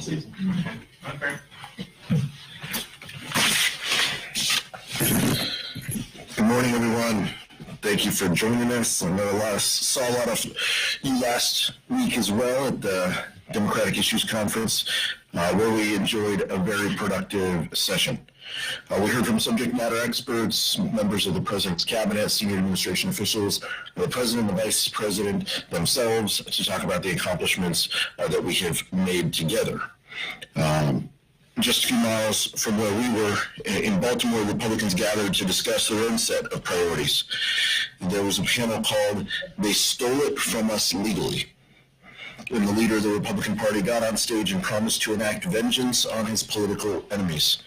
season. Okay. Good morning, everyone. Thank you for joining us. I know saw a lot of you last week as well at the Democratic Issues Conference, where we enjoyed a very productive session. We heard from subject matter experts, members of the President's Cabinet, senior administration officials, the President and the Vice President themselves to talk about the accomplishments that we have made together. Just a few miles from where we were in Baltimore, Republicans gathered to discuss their own set of priorities. There was a panel called "They Stole It From Us Legally." And the leader of the Republican Party got on stage and promised to enact vengeance on his political enemies.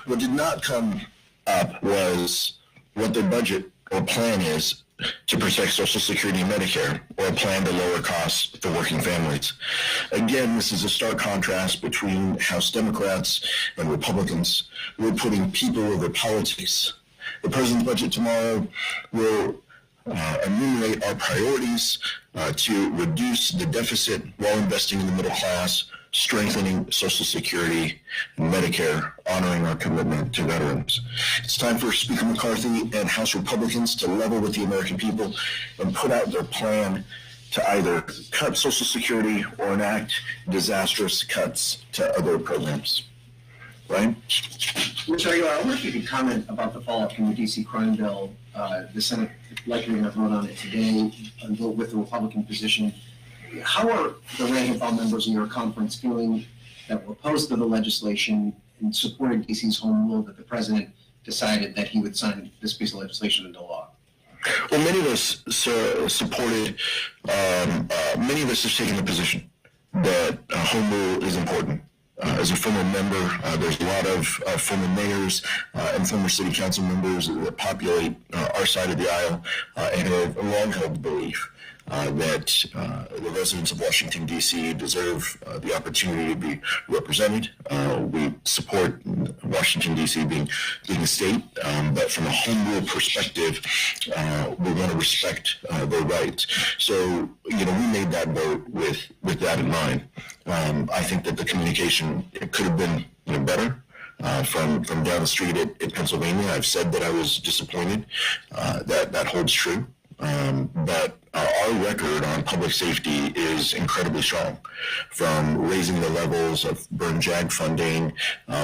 What did not come up was what their budget or plan is to protect Social Security and Medicare, or a plan to lower costs for working families. Again, this is a stark contrast between House Democrats and Republicans. We're putting people over politics. The President's budget tomorrow will enumerate our priorities to reduce the deficit while investing in the middle class, strengthening Social Security and Medicare, honoring our commitment to veterans. It's time for Speaker McCarthy and House Republicans to level with the American people and put out their plan to either cut Social Security or enact disastrous cuts to other programs. Right? Mr. Aguilar, I wonder if you could comment about the fallout from the D.C. crime bill. The Senate likely going to vote on it today and vote with the Republican position. How are the rank and file members in your conference feeling that were opposed to the legislation and supported D.C.'s home rule that the President decided that he would sign this piece of legislation into law? Well, many of us supported, many of us have taken the position that home rule is important. As a former member, there's a lot of former mayors and former city council members that populate our side of the aisle and have long held the belief that the residents of Washington, D.C. deserve the opportunity to be represented. We support Washington, D.C. being a state, but from a home rule perspective, we want to respect their rights. So, we made that vote with that in mind. I think that the communication could have been better. From down the street at Pennsylvania, I've said that I was disappointed. That holds true. But our record on public safety is incredibly strong, from raising the levels of burn jag funding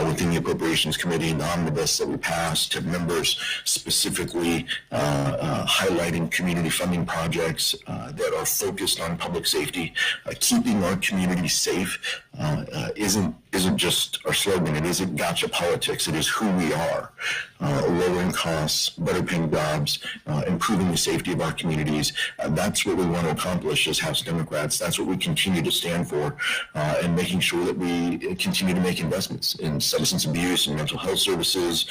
within the Appropriations Committee and the omnibus that we passed, to members specifically highlighting community funding projects that are focused on public safety. Keeping our community safe isn't just our slogan. It isn't gotcha politics. It is who we are. Lowering costs, better paying jobs, improving the safety of our communities. That's what we want to accomplish as House Democrats. That's what we continue to stand for, and making sure that we continue to make investments in substance abuse and mental health services.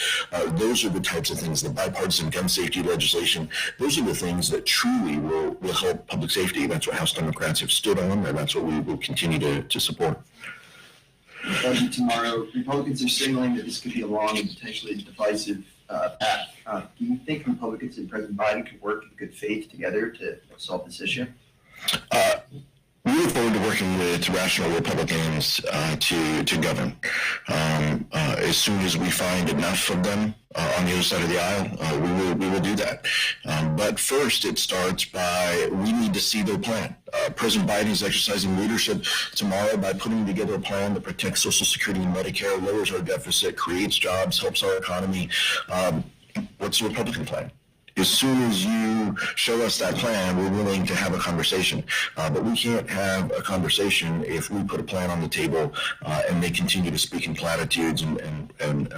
Those are the types of things, the bipartisan gun safety legislation, those are the things that truly will help public safety. That's what House Democrats have stood on, and that's what we will continue to support. Budget tomorrow, Republicans are signaling that this could be a long and potentially divisive path. Do you think Republicans and President Biden could work in good faith together to solve this issue? We look forward to working with rational Republicans to govern. As soon as we find enough of them on the other side of the aisle, we will do that. But first, it starts by we need to see their plan. President Biden is exercising leadership tomorrow by putting together a plan that protects Social Security and Medicare, lowers our deficit, creates jobs, helps our economy. What's the Republican plan? As soon as you show us that plan, we're willing to have a conversation. But we can't have a conversation if we put a plan on the table and they continue to speak in platitudes and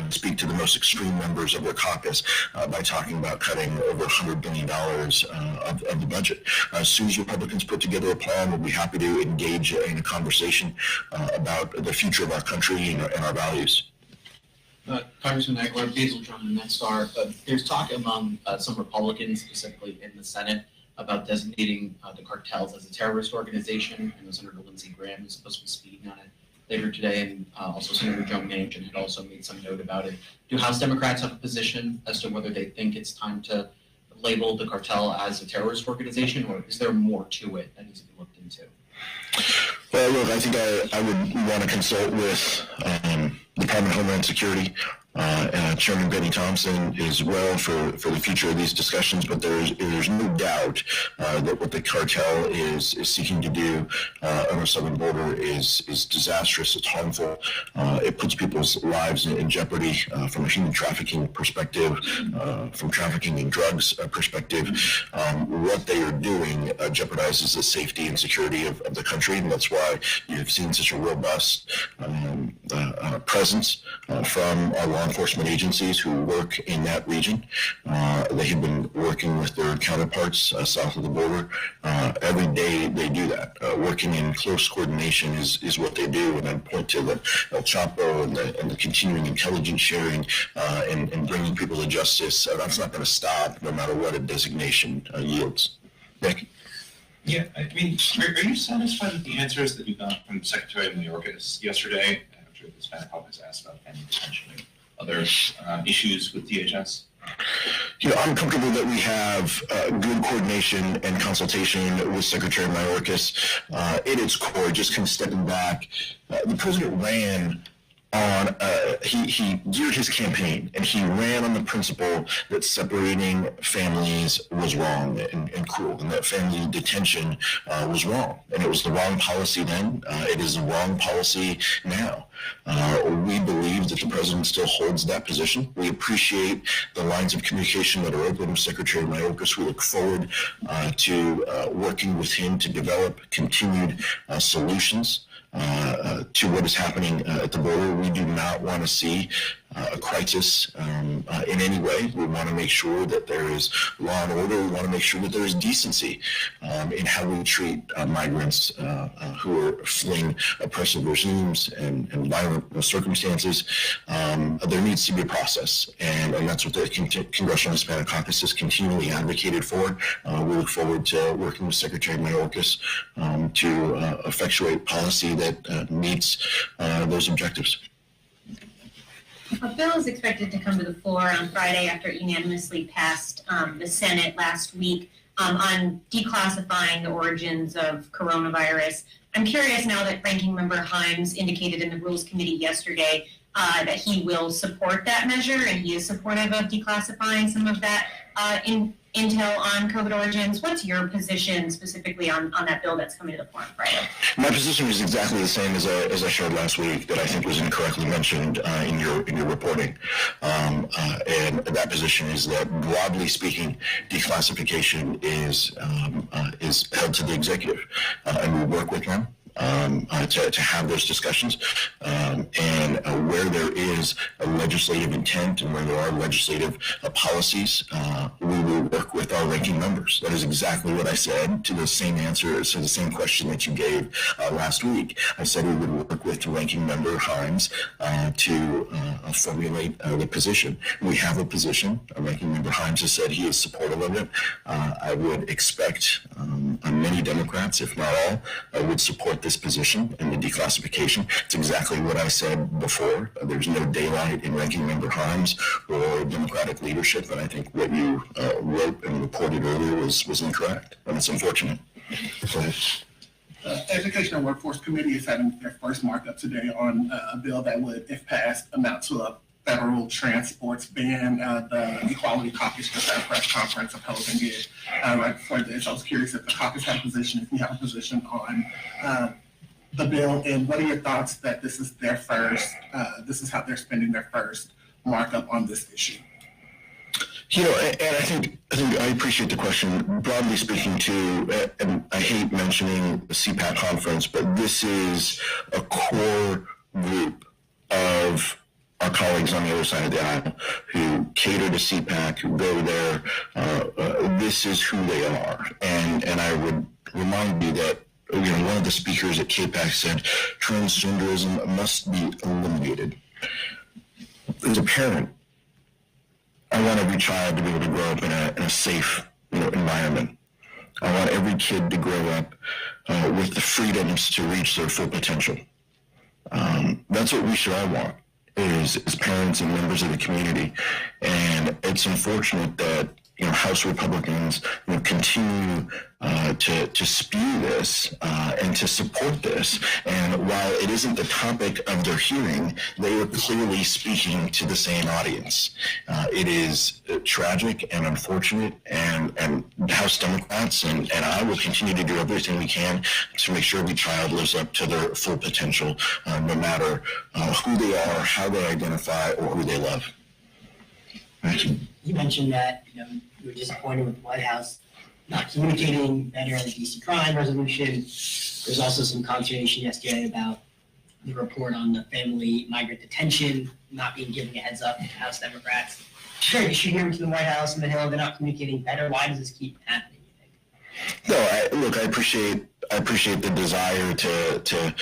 speak to the most extreme members of their caucus by talking about cutting over $100 billion of the budget. As soon as Republicans put together a plan, we'll be happy to engage in a conversation about the future of our country and our values. Congressman Aguilar, Basil Drummond, Net Star. There's talk among some Republicans, specifically in the Senate, about designating the cartels as a terrorist organization. And Senator Lindsey Graham is supposed to be speaking on it later today, and also Senator Joe Manchin had also made some note about it. Do House Democrats have a position as to whether they think it's time to label the cartel as a terrorist organization, or is there more to it that needs to be looked into? Well, look, I think I would want to consult with Department of Homeland Security, Chairman Benny Thompson as well for the future of these discussions, but there's no doubt that what the cartel is seeking to do on the southern border is disastrous. It's harmful. It puts people's lives in jeopardy from a human trafficking perspective, from trafficking in drugs perspective. What they are doing jeopardizes the safety and security of the country, and that's why you've seen such a robust presence from our law enforcement agencies who work in that region. They have been working with their counterparts south of the border. Every day they do that. Working in close coordination is what they do, and I point to the El Chapo and the continuing intelligence sharing and bringing people to justice. That's not going to stop no matter what a designation yields. Nick? Yeah, I mean, are you satisfied with the answers that you got from Secretary Mayorkas yesterday after the Hispanic Caucus asked about any potentially other issues with DHS? You know, I'm comfortable that we have good coordination and consultation with Secretary Mayorkas. At its core, just kind of stepping back, the president ran on, he geared his campaign, and he ran on the principle that separating families was wrong and cruel, and that family detention was wrong. And it was the wrong policy then. It is the wrong policy now. We believe that the president still holds that position. We appreciate the lines of communication that are open with Secretary Mayorkas. We look forward to working with him to develop continued solutions to what is happening at the border. We do not want to see a crisis in any way. We want to make sure that there is law and order. We want to make sure that there is decency in how we treat migrants who are fleeing oppressive regimes and violent circumstances. There needs to be a process, and that's what the Congressional Hispanic Caucus has continually advocated for. We look forward to working with Secretary Mayorkas to effectuate policy that meets those objectives. A bill is expected to come to the floor on Friday after it unanimously passed the Senate last week on declassifying the origins of coronavirus. I'm curious now that Ranking Member Himes indicated in the Rules Committee yesterday that he will support that measure and he is supportive of declassifying some of that intel on COVID origins. What's your position specifically on that bill that's coming to the floor on Friday? My position is exactly the same as I shared last week, that I think was incorrectly mentioned in your reporting. And that position is that, broadly speaking, declassification is held to the executive, and we work with them to have those discussions. And where there is a legislative intent and where there are legislative policies, we will work with our ranking members. That is exactly what I said to the same answer, to the same question that you gave last week. I said we would work with ranking member Himes to formulate the position. We have a position. Ranking member Himes has said he is supportive of it. I would expect many Democrats, if not all, would support this position in the declassification. It's exactly what I said before. There's no daylight in ranking member Himes or Democratic leadership, and I think what you wrote and reported earlier was incorrect, and it's unfortunate. Go ahead. Education and Workforce Committee is having their first markup today on a bill that would, if passed, amount to a federal transports ban. The Equality Caucus just had a press conference opposing it right before this. I was curious if the caucus had a position, if you have a position on the bill, and what are your thoughts that this is their first, this is how they're spending their first markup on this issue? You know, and I think I appreciate the question. Broadly speaking, too, and I hate mentioning the CPAP conference, but this is a core group of our colleagues on the other side of the aisle who cater to CPAC, who go there. This is who they are, and I would remind you that, you know, one of the speakers at CPAC said transgenderism must be eliminated. As a parent, I want every child to be able to grow up in a safe, environment. I want every kid to grow up with the freedoms to reach their full potential. That's what we should all want, is parents and members of the community. And it's unfortunate that House Republicans continue to spew this and to support this. And while it isn't the topic of their hearing, they are clearly speaking to the same audience. It is tragic and unfortunate, and House Democrats and I will continue to do everything we can to make sure every child lives up to their full potential, no matter who they are, how they identify, or who they love. Thank you. You mentioned that you were disappointed with the White House not communicating better on the DC crime resolution. There's also some consternation yesterday about the report on the family migrant detention not being given a heads up to House Democrats. Sure, you should hear to the White House and the Hill. They're not communicating better. Why does this keep happening, you think? No, I appreciate the desire to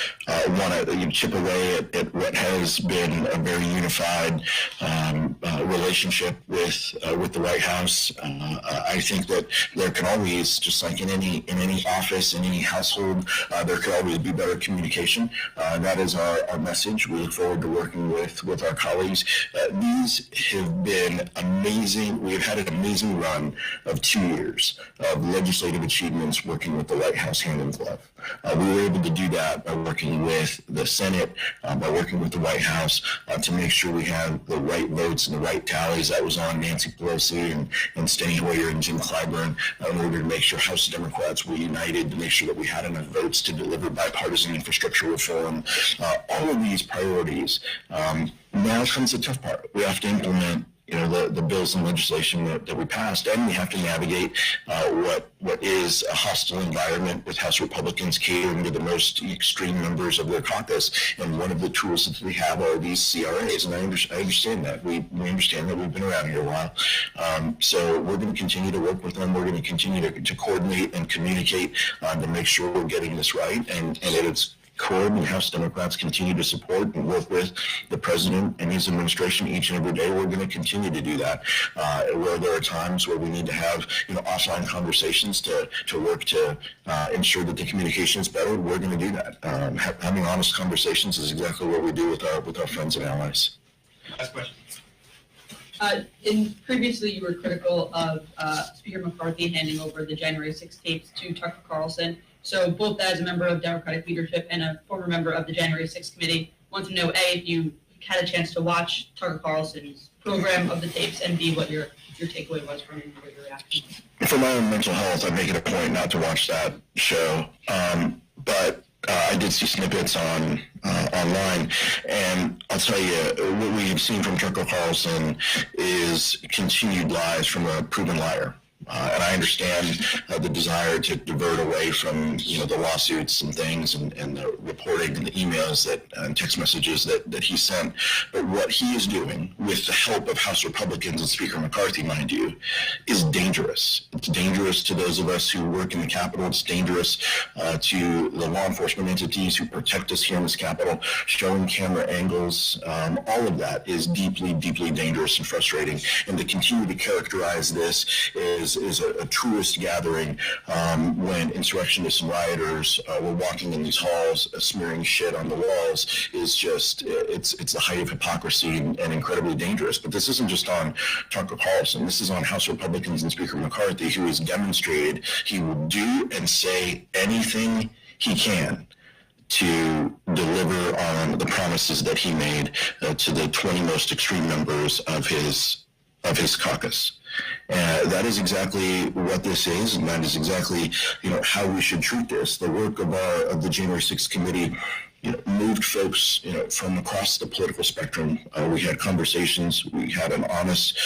want to chip away at what has been a very unified relationship with the White House. I think that there can always, just like in any office, in any household, there can always be better communication. That is our message. We look forward to working with our colleagues. These have been amazing. We've had an amazing run of 2 years of legislative achievements working with the White House hand in glove. We were able to do that by working with the Senate, by working with the White House to make sure we have the right votes and the right tallies. That was on Nancy Pelosi and Steny Hoyer and Jim Clyburn in order to make sure House Democrats were united to make sure that we had enough votes to deliver bipartisan infrastructure reform. All of these priorities. Now comes the tough part. We have to implement the bills and legislation that we passed, and we have to navigate what is a hostile environment with House Republicans catering to the most extreme members of their caucus. And one of the tools that we have are these CRAs, and I understand that. We understand that. We've been around here a while. So we're going to continue to work with them. We're going to continue to coordinate and communicate to make sure we're getting this right, and that it's core and House Democrats continue to support and work with the president and his administration each and every day. We're going to continue to do that. Where there are times where we need to have offline conversations to work to ensure that the communication is better, we're going to do that. Having honest conversations is exactly what we do with our friends and allies. Last question. Previously, you were critical of Speaker McCarthy handing over the January 6th tapes to Tucker Carlson. So both as a member of Democratic leadership and a former member of the January 6th committee, want to know, A, if you had a chance to watch Tucker Carlson's program of the tapes, and B, what your takeaway was from it, what your reaction was. For my own mental health, I make it a point not to watch that show. But I did see snippets online, and I'll tell you, what we've seen from Tucker Carlson is continued lies from a proven liar. And I understand the desire to divert away from, the lawsuits and things and the reporting and the emails and text messages that he sent. But what he is doing, with the help of House Republicans and Speaker McCarthy, mind you, is dangerous. It's dangerous to those of us who work in the Capitol. It's dangerous to the law enforcement entities who protect us here in this Capitol. Showing camera angles, all of that is deeply, deeply dangerous and frustrating. And to continue to characterize this is a truest gathering when insurrectionists and rioters were walking in these halls smearing shit on the walls is just, it's the height of hypocrisy and incredibly dangerous. But this isn't just on Tucker Carlson. This is on House Republicans and Speaker McCarthy, who has demonstrated he will do and say anything he can to deliver on the promises that he made to the 20 most extreme members of his caucus. That is exactly what this is, and that is exactly how we should treat this. The work of the January 6th committee moved folks from across the political spectrum. We had conversations. We had an honest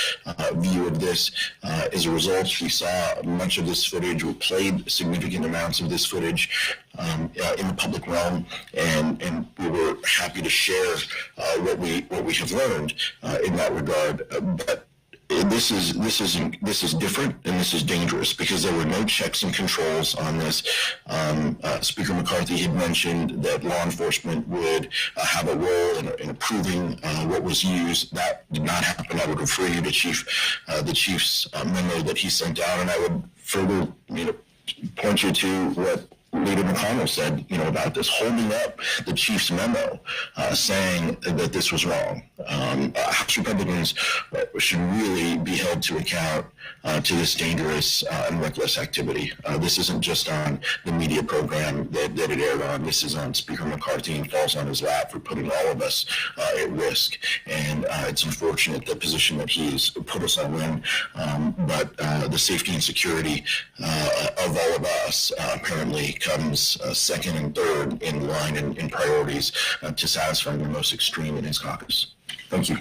view of this. As a result, we saw much of this footage. We played significant amounts of this footage in the public realm, and we were happy to share what we have learned in that regard. But this is different, and this is dangerous because there were no checks and controls on this. Speaker McCarthy had mentioned that law enforcement would have a role in approving what was used. That did not happen. I would refer you to the chief's memo that he sent out, and I would further point you to what Leader McConnell said, about this, holding up the chief's memo, saying that this was wrong. House Republicans should really be held to account to this dangerous and reckless activity. This isn't just on the media program that it aired on. This is on Speaker McCarthy and falls on his lap for putting all of us at risk. And it's unfortunate the position that he's put us all in. But the safety and security of all of us apparently comes second and third in line in priorities to satisfying the most extreme in his caucus. Thank you.